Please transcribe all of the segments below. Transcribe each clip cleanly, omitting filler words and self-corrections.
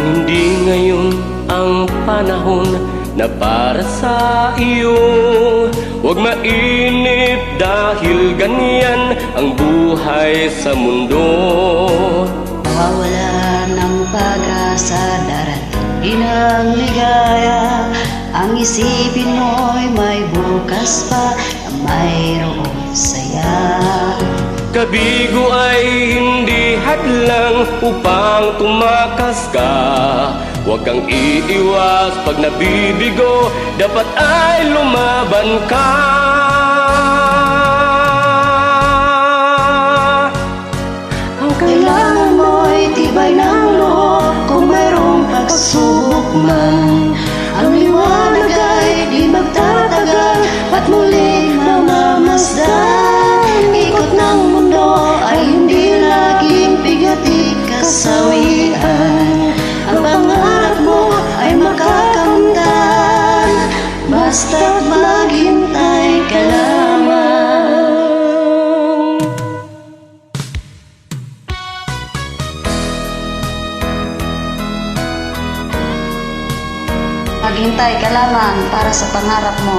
Hindi ngayon ang panahon na para sa iyo. Huwag mainip dahil ganyan ang buhay sa mundo. Mawawala ng pag-asa, darating ang ligaya. Ang isipin mo'y may bukas pa na mayroong saya. Kabigo ay hindi hadlang upang tumakas ka. Huwag kang iiwas pag nabibigo, dapat ay lumaban ka. Ang kailangan mo'y tibay ng loob kung mayroong pagsubok man. Ang liwanag ay di magtatagal at muling mamamasdan. Ikot ng mundo ay hindi laging bigati kasawian. Ang pangarap mo ay makakamtan, basta't maghintay ka lamang. Maghintay ka lamang para sa pangarap mo.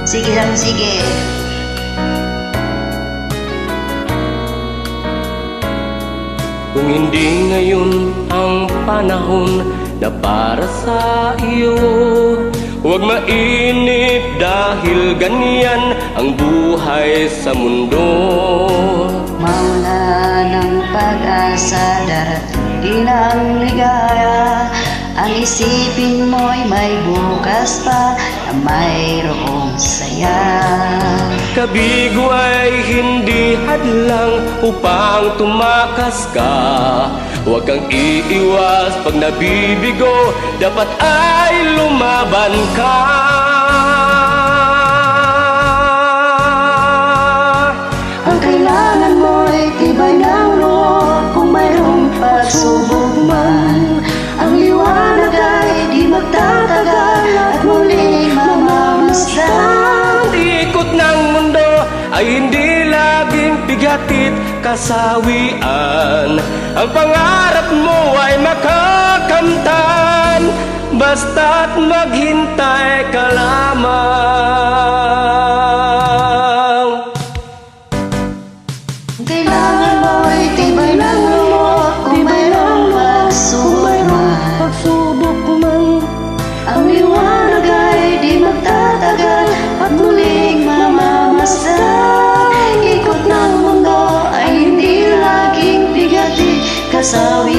Sige lang, sige. Kung hindi ngayon ang panahon na para sa iyo, huwag mainip dahil ganyan ang buhay sa mundo. Mawala ng pag-asa, darating ang ligaya. Ang isipin mo'y may bukas pa na mayroong saya. Kabigo ay hindi hadlang upang tumakas ka. Huwag kang iiwas pag nabibigo, dapat ay lumaban ka. Ang kailangan mo'y tibay ng loob kung mayroong pagsubok man. Ang liwanag ay di magtatagal at muling mamamasdan. Ikot ng mundo ay hindi laging bigatit kasawian. Ang pangarap mo ay makakamtan, basta't maghintay ka lamang. Ang kailangan mo'y tibay ng loob kung mayroong pagsubok man. Ang liwanag ay di magtatagal at muling mamamasdan. Ikot ng mundo ay hindi laging bigati kasawian.